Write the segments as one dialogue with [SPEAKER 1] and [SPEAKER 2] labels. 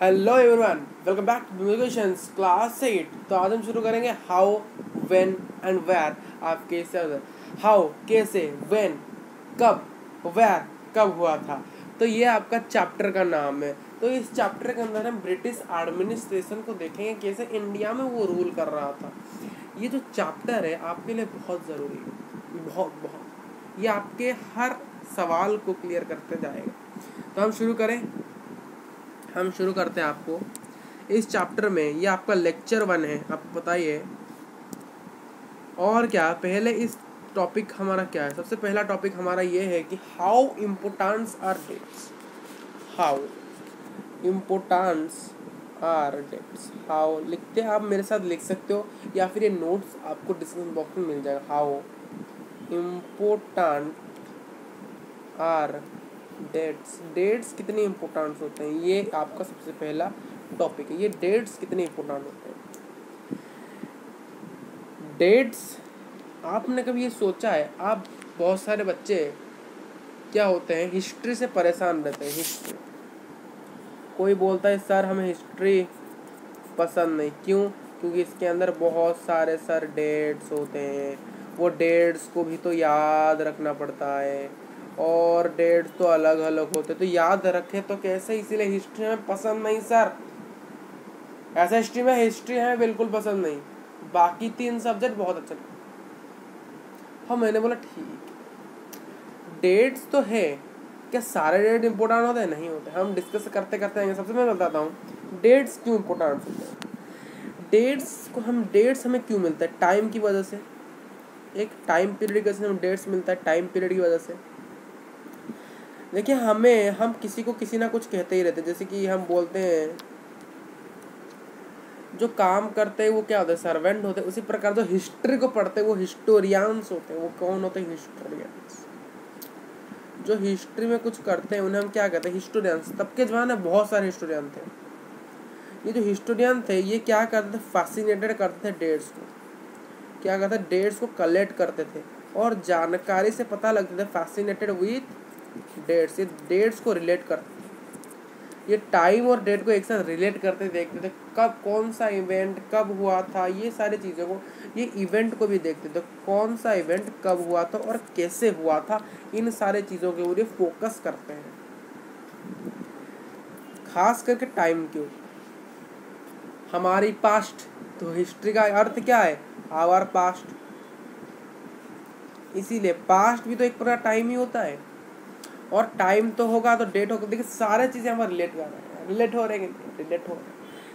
[SPEAKER 1] Hello everyone, welcome back to musicians class 8। तो आज हम शुरू करेंगे हाउ, व्हेन एंड वेयर। आप कैसे, हाउ कैसे, व्हेन कब, वेयर कब हुआ था। तो ये आपका चैप्टर का नाम है। तो इस चैप्टर के अंदर हम ब्रिटिश एडमिनिस्ट्रेशन को देखेंगे, कैसे इंडिया में वो रूल कर रहा था। ये जो चैप्टर है आपके लिए बहुत ज़रूरी है, बहुत बहुत। ये आपके हर सवाल को क्लियर करते जाएगा। तो हम शुरू करते हैं आपको इस चैप्टर में। ये आपका लेक्चर 1 है, आपको बताइए। और क्या पहले इस टॉपिक हमारा क्या है, सबसे पहला टॉपिक हमारा ये है कि how importance are dates. How importance are dates. How लिखते हैं आप, मेरे साथ लिख सकते हो, या फिर ये नोट्स आपको डिस्क्रिप्शन बॉक्स में मिल जाएगा। How important are dates. Dates कितने इम्पोर्टेंट होते हैं, ये आपका सबसे पहला टॉपिक है। ये डेट्स कितने इम्पोर्टेंट होते हैं। डेट्स, आपने कभी ये सोचा है, आप बहुत सारे बच्चे क्या होते हैं, हिस्ट्री से परेशान रहते हैं। हिस्ट्री, कोई बोलता है सर हमें हिस्ट्री पसंद नहीं, क्यों? क्योंकि इसके अंदर बहुत सारे सर डेट्स होते हैं, वो डेट्स को भी तो याद रखना पड़ता है, और डेट्स तो अलग अलग होते, तो याद रखे तो कैसे, इसीलिए हिस्ट्री हमें पसंद नहीं सर। ऐसा हिस्ट्री हमें बिल्कुल पसंद नहीं, बाकी 3 सब्जेक्ट बहुत अच्छे। हाँ, मैंने बोला ठीक, डेट्स तो है, क्या सारे डेट इंपॉर्टेंट होते हैं? नहीं होते। हम डिस्कस करते करते आएंगे। सबसे मैं बताता हूँ डेट्स क्यों इंपॉर्टेंट होते हैं। डेट्स हमें क्यों मिलता है? टाइम की वजह से। एक टाइम पीरियड की वजह से हमें डेट्स मिलता है, टाइम पीरियड की वजह से। देखिए, हम किसी को किसी ना कुछ कहते ही रहते हैं। जैसे कि हम बोलते हैं जो काम करते हैं वो क्या होते हैं, सर्वेंट होते हैं। उसी प्रकार जो हिस्ट्री को पढ़ते हैं वो हिस्टोरियंस होते हैं। वो कौन होते हैं? हिस्टोरियंस। जो हिस्ट्री में कुछ करते हैं उन्हें हम क्या कहते हैं? हिस्टोरियंस। तब के जमाने में बहुत सारे हिस्टोरियन थे। ये जो हिस्टोरियन थे ये क्या करते थे? फैसिनेटेड करते थे डेट्स को। क्या करते थे? डेट्स को कलेक्ट करते थे और जानकारी से पता लगते थे। फैसिनेटेड विथ डेट्स, ये डेट्स को रिलेट करते थे। ये टाइम और डेट को एक साथ रिलेट करते देखते थे, कब कौन सा इवेंट कब हुआ था, ये सारी चीज़ों को, ये इवेंट को भी देखते थे, कौन सा इवेंट कब हुआ था और कैसे हुआ था। इन सारे चीज़ों के ऊपर फोकस करते हैं, खास करके टाइम के ऊपर। हमारी पास्ट, तो हिस्ट्री का अर्थ क्या है? Our past. इसीलिए पास्ट भी तो एक प्रकार टाइम ही होता है, और टाइम तो होगा तो डेट होगा। देखिए सारे चीज़ें हमारे रिलेट कर रहे हैं, रिलेट हो रहे हैं।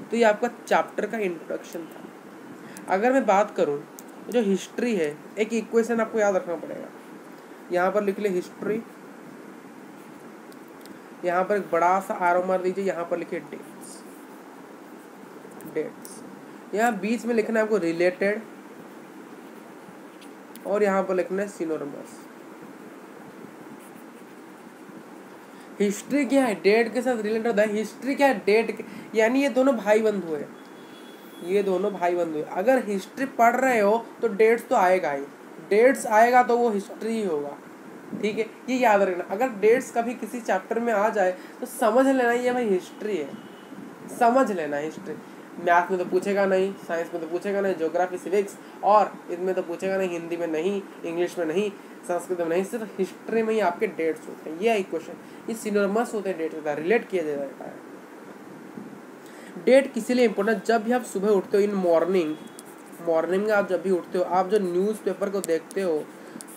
[SPEAKER 1] तो ये आपका चैप्टर का इंट्रोडक्शन था। अगर मैं बात करूं, जो हिस्ट्री है, एक इक्वेशन आपको याद रखना पड़ेगा। यहाँ पर लिख ले हिस्ट्री, यहाँ पर एक बड़ा सा आरो मार दीजिए, यहाँ पर लिखिए डेट्स। यहाँ बीच में लिखना है आपको रिलेटेड, और यहाँ पर लिखना है सिनोनिमस। हिस्ट्री क्या है? डेट के साथ रिलेटेड होता है। हिस्ट्री क्या है? डेट के, यानी ये दोनों भाई बंधु है। ये दोनों भाई बंधु है। अगर हिस्ट्री पढ़ रहे हो तो डेट्स तो आएगा ही, डेट्स आएगा तो वो हिस्ट्री ही होगा। ठीक है, ये याद रखना। अगर डेट्स कभी किसी चैप्टर में आ जाए तो समझ लेना ये भाई हिस्ट्री है, समझ लेना हिस्ट्री। मैथ में तो पूछेगा नहीं, साइंस में तो पूछेगा नहीं, ज्योग्राफी सिविक्स और इसमें तो पूछेगा नहीं, हिंदी में नहीं, इंग्लिश में नहीं, संस्कृत में नहीं, सिर्फ हिस्ट्री में ही आपके डेट्स होते हैं। ये एक क्वेश्चन, ये सिनोनिमस होते हैं, डेट्स होता है, रिलेट किया जाता है। डेट किसी लिए इम्पोर्टेंट, जब भी आप सुबह उठते हो, इन मॉर्निंग में आप जब भी उठते हो, आप जो न्यूज़पेपर को देखते हो,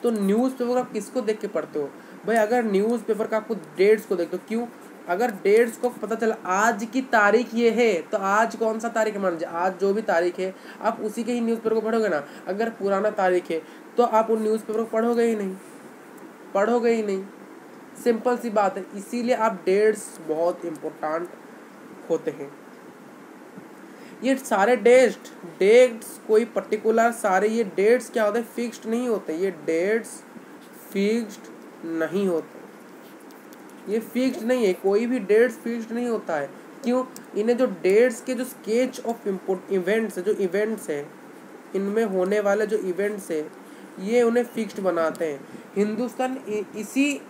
[SPEAKER 1] तो न्यूज़पेपर आप किसको देख के पढ़ते हो भाई? अगर न्यूज़पेपर का आपको डेट्स को देखते हो, क्यों? अगर डेट्स को पता चला आज की तारीख ये है, तो आज कौन सा तारीख है, मान लीजिए आज जो भी तारीख है, आप उसी के ही न्यूज़पेपर को पढ़ोगे ना। अगर पुराना तारीख है तो आप उन न्यूज़पेपर को पढ़ोगे ही नहीं। सिंपल सी बात है। इसीलिए आप डेट्स बहुत इम्पोर्टेंट होते हैं। ये सारे डेट्स कोई पर्टिकुलर, सारे ये डेट्स क्या होते हैं? फिक्स्ड नहीं होते। ये डेट्स फिक्स्ड नहीं होते, ये फिक्स्ड नहीं है। कोई भी डेट्स फिक्स्ड नहीं होता है। क्यों? इन्हें जो डेट्स के जो स्केच ऑफ इवेंट्स है, जो इवेंट्स है, इनमें होने वाले जो इवेंट्स है, ये उन्हें फिक्स्ड बनाते हैं। हिंदुस्तान इसी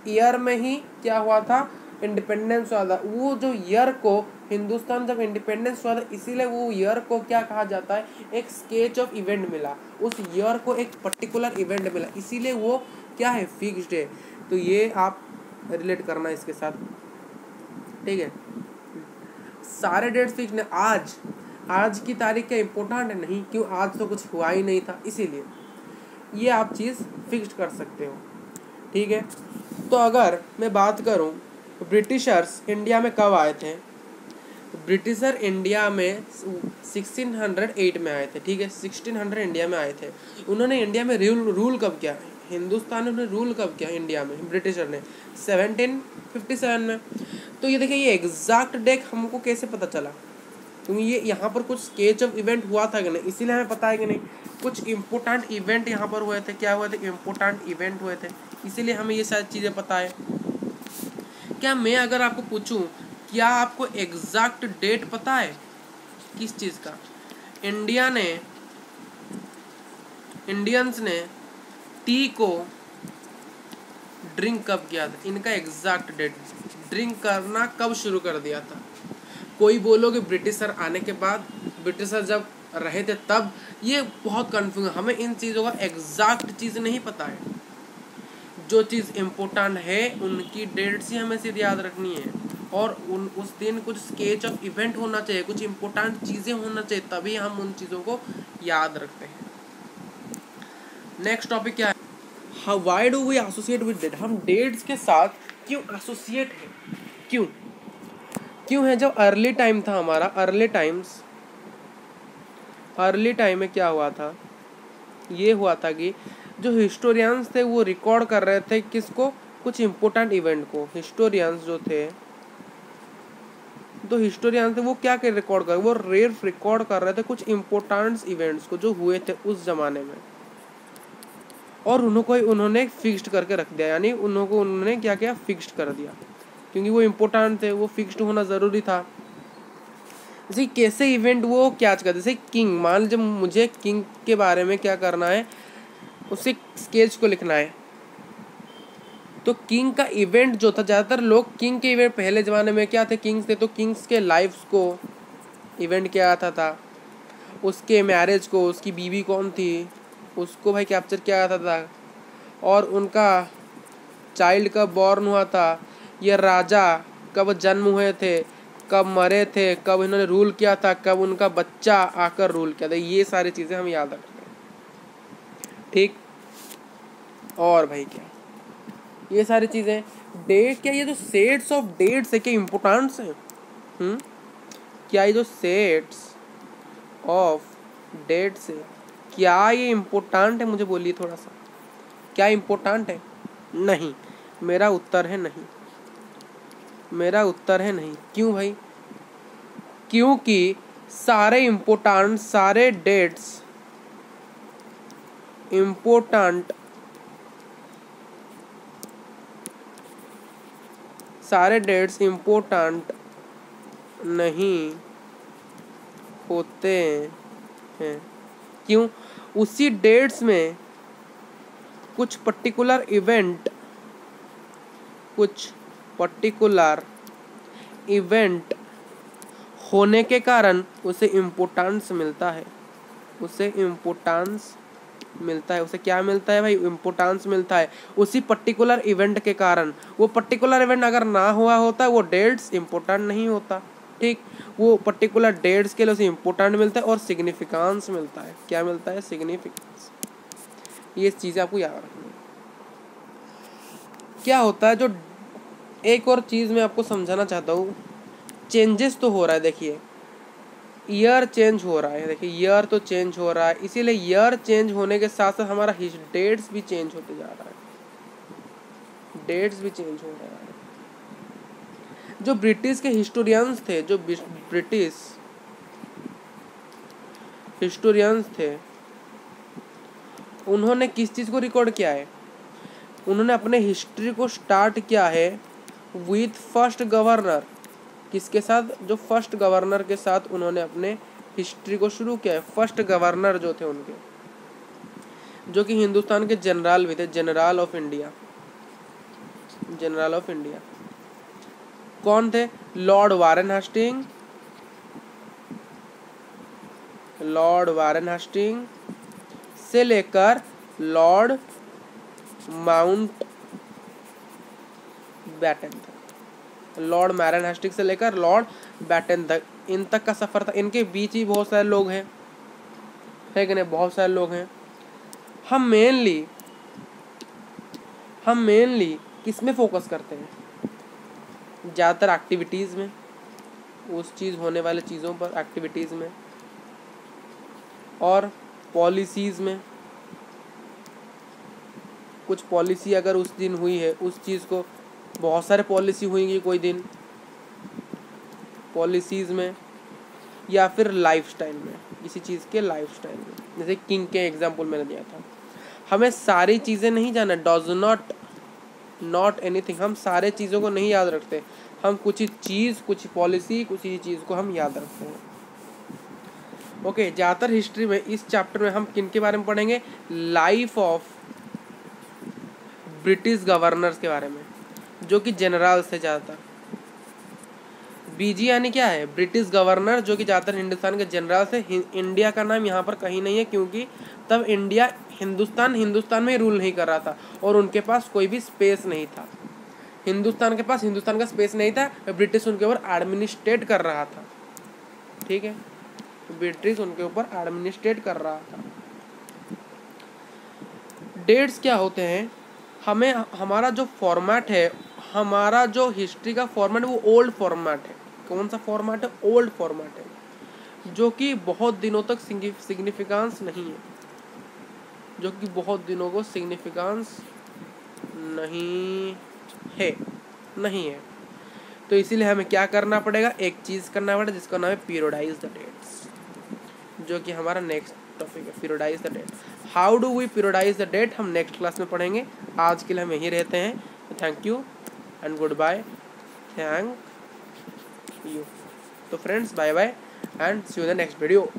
[SPEAKER 1] ईयर में ही क्या हुआ था? इंडिपेंडेंस हुआ था। वो जो ईयर को हिंदुस्तान जब इंडिपेंडेंस हुआ था इसीलिए वो ईयर को क्या कहा जाता है, एक स्केच ऑफ इवेंट मिला, उस ईयर को एक पर्टिकुलर इवेंट मिला, इसीलिए वो क्या है, फिक्स्ड है। तो ये आप रिलेट करना इसके साथ, ठीक है। सारे डेट्स फिक्स ने, आज की तारीख क्या इम्पोर्टेंट है, नहीं, क्यों, आज तो कुछ हुआ ही नहीं था, इसीलिए ये आप चीज़ फिक्स्ड कर सकते हो, ठीक है। तो अगर मैं बात करूं ब्रिटिशर्स इंडिया में कब आए थे, ब्रिटिशर इंडिया में 1608 में आए थे, ठीक है, 1600 इंडिया में आए थे। उन्होंने इंडिया में रूल कब किया, हिंदुस्तान में रूल कब किया इंडिया में ब्रिटिशर ने, 1757 में। तो ये देखिए, ये एग्जैक्ट डेट हमको कैसे पता चला, क्योंकि ये यहाँ पर कुछ स्केच ऑफ इवेंट हुआ था कि नहीं, इसीलिए हमें पता है कि नहीं, कुछ इम्पोर्टेंट इवेंट यहाँ पर हुए थे, क्या हुए थे, इम्पोर्टेंट इवेंट हुए थे, इसीलिए हमें ये सारी चीज़ें पता है। क्या मैं अगर आपको पूछूं, क्या आपको एग्जैक्ट डेट पता है किस चीज़ का, इंडियंस ने टी को ड्रिंक कब किया था, इनका एग्जैक्ट डेट, ड्रिंक करना कब शुरू कर दिया था। कोई बोलोगे ब्रिटिशर आने के बाद, ब्रिटिशर जब रहे थे तब, ये बहुत कन्फ्यूज है, हमें इन चीज़ों का एग्जैक्ट चीज़ नहीं पता है। जो चीज़ इम्पोर्टेंट है उनकी डेट्स ही हमें सिर्फ याद रखनी है, और उस दिन कुछ स्केच ऑफ इवेंट होना चाहिए, कुछ इम्पोर्टेंट चीज़ें होना चाहिए, तभी हम उन चीज़ों को याद रखते हैं। नेक्स्ट टॉपिक क्या है, why do we associate with date, हम डेट्स के साथ क्यों एसोसिएट है, क्यों है। जब अर्ली टाइम था हमारा, अर्ली टाइम में क्या हुआ था, ये हुआ था कि जो हिस्टोरियंस थे वो रिकॉर्ड कर रहे थे किसको, कुछ इम्पोर्टेंट इवेंट को। हिस्टोरियंस जो थे, तो हिस्टोरियंस थे वो क्या कर रिकॉर्ड कर, वो रिकॉर्ड कर रहे थे कुछ इम्पोर्टेंट इवेंट्स को जो हुए थे उस जमाने में, और उन्होंने फिक्स्ड करके रख दिया, यानी उन्होंने क्या किया, फिक्स्ड कर दिया, क्योंकि वो इम्पोर्टेंट थे, वो फिक्स्ड होना ज़रूरी था। जैसे कैसे इवेंट वो क्या करते, जैसे किंग, मान लीजिए मुझे किंग के बारे में क्या करना है, उसे स्केच को लिखना है, तो किंग का इवेंट जो था, ज़्यादातर लोग किंग के इवेंट, पहले ज़माने में क्या थे, किंग्स थे, तो किंग्स के लाइफ्स को इवेंट क्या आता था, उसके मैरिज को, उसकी बीवी कौन थी उसको भाई कैप्चर किया जाता था, और उनका चाइल्ड कब बॉर्न हुआ था, ये राजा कब जन्म हुए थे, कब मरे थे, कब इन्होंने रूल किया था, कब उनका बच्चा आकर रूल किया था, ये सारी चीज़ें हम याद रखते हैं, ठीक। और भाई क्या, ये सारी चीज़ें, डेट क्या, ये जो सेट्स ऑफ डेट्स है क्या इम्पोर्टेंट्स हैं, क्या ये जो सेट्स ऑफ डेट्स है क्या ये इम्पोर्टेंट है, मुझे बोलिए थोड़ा सा, क्या इम्पोर्टेंट है, नहीं, मेरा उत्तर है नहीं, मेरा उत्तर है नहीं। क्यों भाई, क्योंकि सारे डेट्स इम्पोर्टेंट, सारे डेट्स इम्पोर्टेंट नहीं होते हैं। क्यों, उसी डेट्स में कुछ पर्टिकुलर इवेंट होने के कारण उसे इम्पोर्टेंस मिलता है, उसे क्या मिलता है भाई, इम्पोर्टेंस मिलता है उसी पर्टिकुलर इवेंट के कारण। वो पर्टिकुलर इवेंट अगर ना हुआ होता वो डेट्स इम्पोर्टेंट नहीं होता, ठीक। वो पर्टिकुलर डेट्स के लिए उसे इम्पोर्टेंट मिलता है और सिग्निफिकेंस मिलता है, क्या मिलता है, सिग्निफिकेंस। ये चीज़ें आपको याद रखनी है। क्या होता है, जो एक और चीज़ मैं आपको समझाना चाहता हूँ, चेंजेस तो हो रहा है, देखिए ईयर चेंज हो रहा है, देखिए ईयर तो चेंज हो रहा है, इसीलिए ईयर चेंज होने के साथ साथ हमारा डेट्स भी चेंज होते जा रहा है, डेट्स भी चेंज हो रहा है। जो ब्रिटिश के हिस्टोरियंस थे, जो ब्रिटिश हिस्टोरियंस थे, उन्होंने किस चीज़ को रिकॉर्ड किया है, उन्होंने अपने हिस्ट्री को स्टार्ट किया है विथ फर्स्ट गवर्नर, किसके साथ, जो फर्स्ट गवर्नर के साथ उन्होंने अपने हिस्ट्री को शुरू किया है। फर्स्ट गवर्नर जो थे उनके, जो कि हिंदुस्तान के जनरल भी थे, जनरल ऑफ इंडिया कौन थे, lord Warren Hasting lord Warren Hasting से लेकर लॉर्ड माउंट बैटन तक, लॉर्ड वारेन हेस्टिंग से लेकर लॉर्ड बैटन तक, इन तक का सफ़र था। इनके बीच ही बहुत सारे लोग हैं, है कि नहीं, बहुत सारे लोग हैं। हम मेनली किस में फोकस करते हैं? ज़्यादातर एक्टिविटीज़ में, उस चीज़ होने वाले चीज़ों पर, एक्टिविटीज़ में और पॉलिसीज़ में। कुछ पॉलिसी अगर उस दिन हुई है, उस चीज़ को, बहुत सारे पॉलिसी हुएंगी कोई दिन, पॉलिसीज़ में, या फिर लाइफस्टाइल में, किसी चीज़ के लाइफस्टाइल में। जैसे किंग के एग्जांपल मैंने दिया था। हमें सारी चीज़ें नहीं जानना, डज नॉट एनीथिंग, हम सारे चीज़ों को नहीं याद रखते। हम कुछ ही चीज़, कुछ पॉलिसी, कुछ ही चीज़ को हम याद रखते हैं। ओके, ज़्यादातर हिस्ट्री में इस चैप्टर में हम किन के बारे में पढ़ेंगे? लाइफ ऑफ ब्रिटिश गवर्नर्स के बारे में, जो कि जनरल से ज़्यादातर। बीजी यानी क्या है? ब्रिटिश गवर्नर, जो कि ज़्यादातर हिंदुस्तान के जनरल से। इंडिया का नाम यहाँ पर कहीं नहीं है, क्योंकि तब इंडिया हिंदुस्तान में ही रूल नहीं कर रहा था और उनके पास कोई भी स्पेस नहीं था। हिंदुस्तान के पास हिंदुस्तान का स्पेस नहीं था, ब्रिटिश उनके ऊपर एडमिनिस्ट्रेट कर रहा था। ठीक है, ब्रिटिश उनके ऊपर एडमिनिस्ट्रेट कर रहा था। डेट्स क्या होते हैं? हमें हमारा जो फॉर्मेट है, हमारा जो हिस्ट्री का फॉर्मेट, वो ओल्ड फॉर्मेट है। कौन सा फॉर्मेट है? ओल्ड फॉर्मेट है, जो कि बहुत दिनों तक सिग्निफिकेंस नहीं है, जो कि बहुत दिनों को सिग्निफिकेंस नहीं है। तो इसीलिए हमें क्या करना पड़ेगा? एक चीज़ करना पड़ेगा जिसका नाम है पीरियोडाइज द डेट्स, जो कि हमारा नेक्स्ट टॉपिक है, periodise the date. How do we periodise the date, हम नेक्स्ट क्लास में पढ़ेंगे। आज के लिए हम यहीं रहते हैं। Thank you and goodbye. Thank you. तो friends, bye bye and see you in the next video.